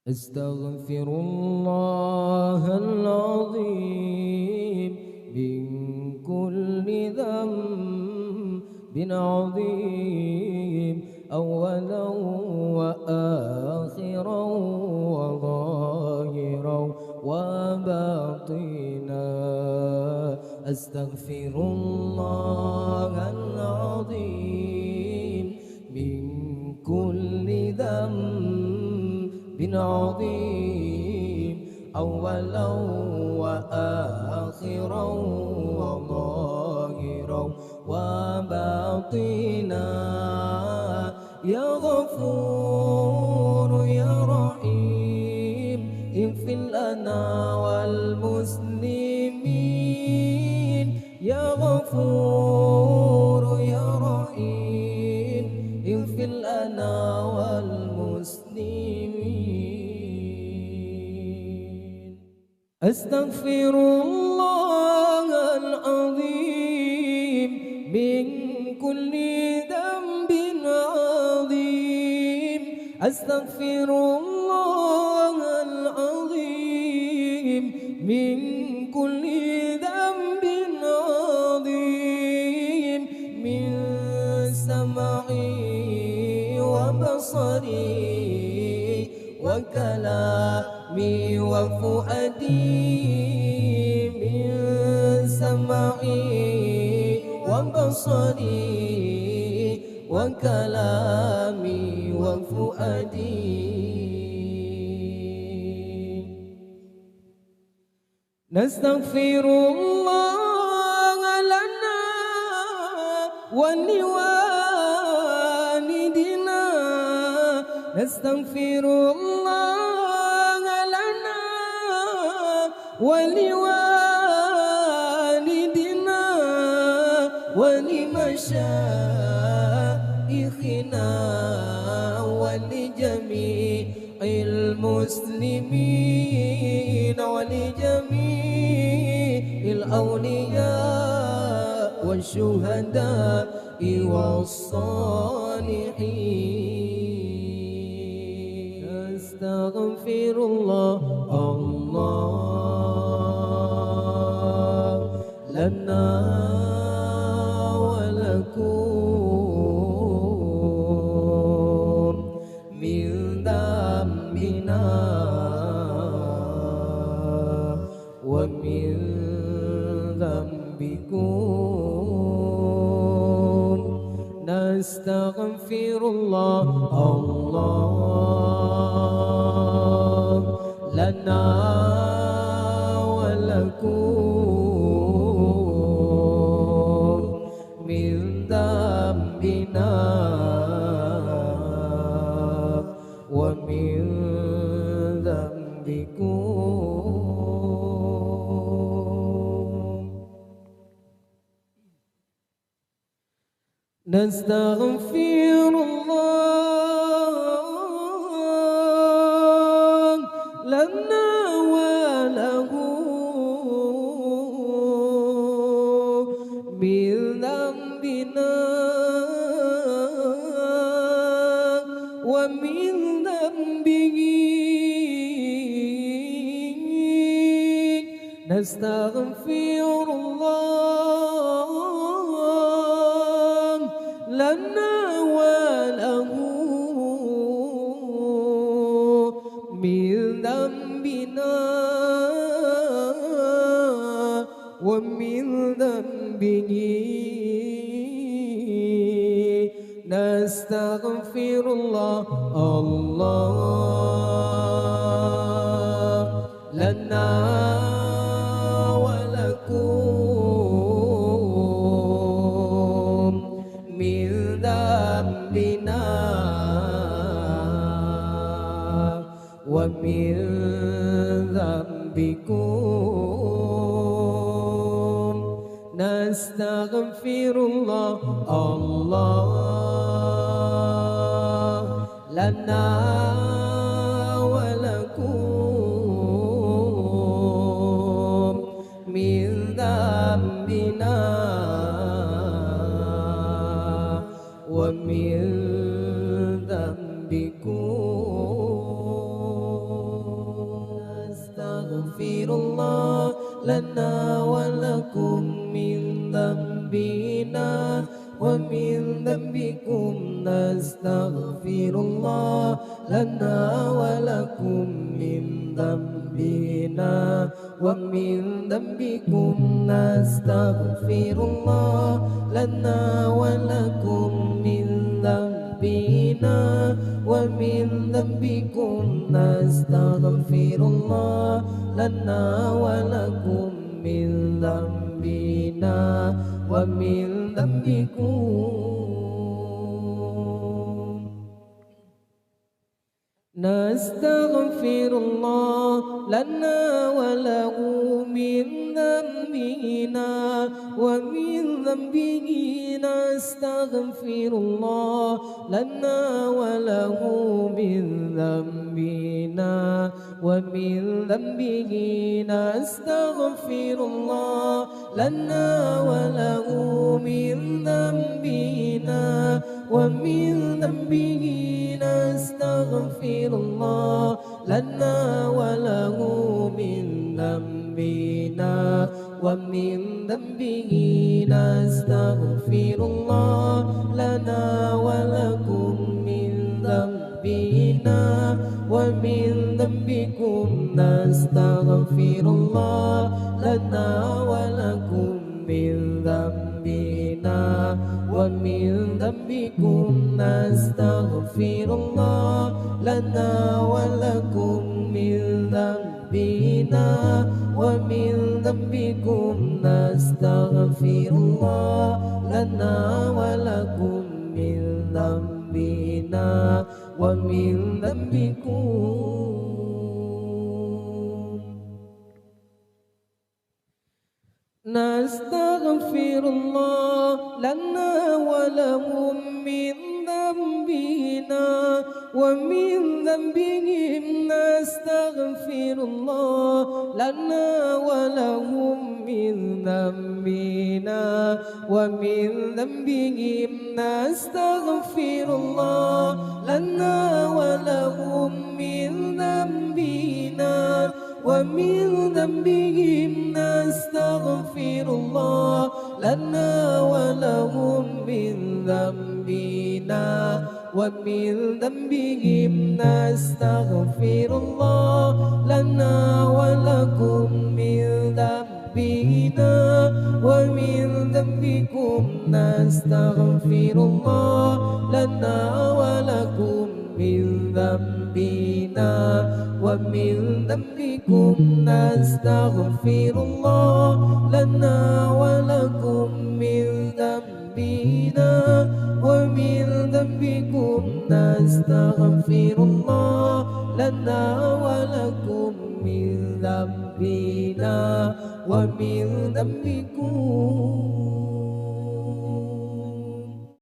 أستغفر الله العظيم من كل ذنب عظيم، أولا وآخرا وظاهرا وباطنا. أستغفر الله العظيم من كل ذنب عظيم، أولا وآخرا وظاهرا وباطنا. يا غفور يا رحيم اغفر لنا والمسلمين. يا غفور يا رحيم اغفر لنا والمسلمين. أستغفر الله العظيم من كل ذنب عظيم. أستغفر الله العظيم من كل ذنب عظيم، من سمعي وبصري وكلامي وفؤادي. من سمعي وبصري وكلامي وفؤادي. نستغفر الله لنا ولوالدنا. نستغفر الله لنا ولوالدنا ولمشايخنا ولجميع المسلمين ولجميع الأولياء والشهداء والصالحين. أستغفر الله الله لنا ولكم من ذنبنا ومن ذنبكم. نستغفر الله الله لنا ولكم من ذنبنا ومن ذنبكم. نستغفر الله لنا وله من ذنبنا ومن ذنبه. نستغفر الله لنا وله من ذنبنا ومن ذنبه. نستغفر الله الله لنا ولكم من ذنبنا ومن ذنبكم. نستغفر الله الله لنا ولكم من ذنبنا ومن ذنبكم. نستغفر الله لنا ولكم من ذنبنا ومن ذنبكم نستغفر الله لنا ولكم من ذنبنا ومن ذنبكم نستغفر الله لنا ولكم من ذنبنا ومن ذنبكم نستغفر الله لنا ولكم من ذنبنا ومن ذنبكم نستغفر الله لنا وله من ذنبنا ومن ذنبه نستغفر الله لنا وله من ذنبنا ومن ذنبه نستغفر الله لنا وله من ذنبنا ومن ذنبه نستغفر الله لنا وله من ذنبنا ومن ذنبه نستغفر الله لنا ولكم من ذنبنا ومن ذنبكم نستغفر الله لنا ولكم من ذنبنا ومن ذنبكم نستغفر الله لنا ولكم من ذنبنا ومن ذنبكم نستغفر الله لنا ولكم من ذنبنا ومن ذنبكم نستغفر الله لنا ولهم من ذنبنا ومن ذنبهم نستغفر الله لنا ولهم من ذنبنا ومن ذنبهم نستغفر الله لنا ولهم من ذنبنا ومن ذنبهم نستغفر الله لنا ولهم من ذنبنا ومن ذنبهم نستغفر الله لنا ولكم من ذنبنا ومن ذنبكم نستغفر الله لنا ولكم من ذنبنا ومن ذنبكم نستغفر الله لنا ولكم من ذنبنا ومن ذنبكم نستغفر الله لنا ولكم من ذنبنا ومن ذنبكم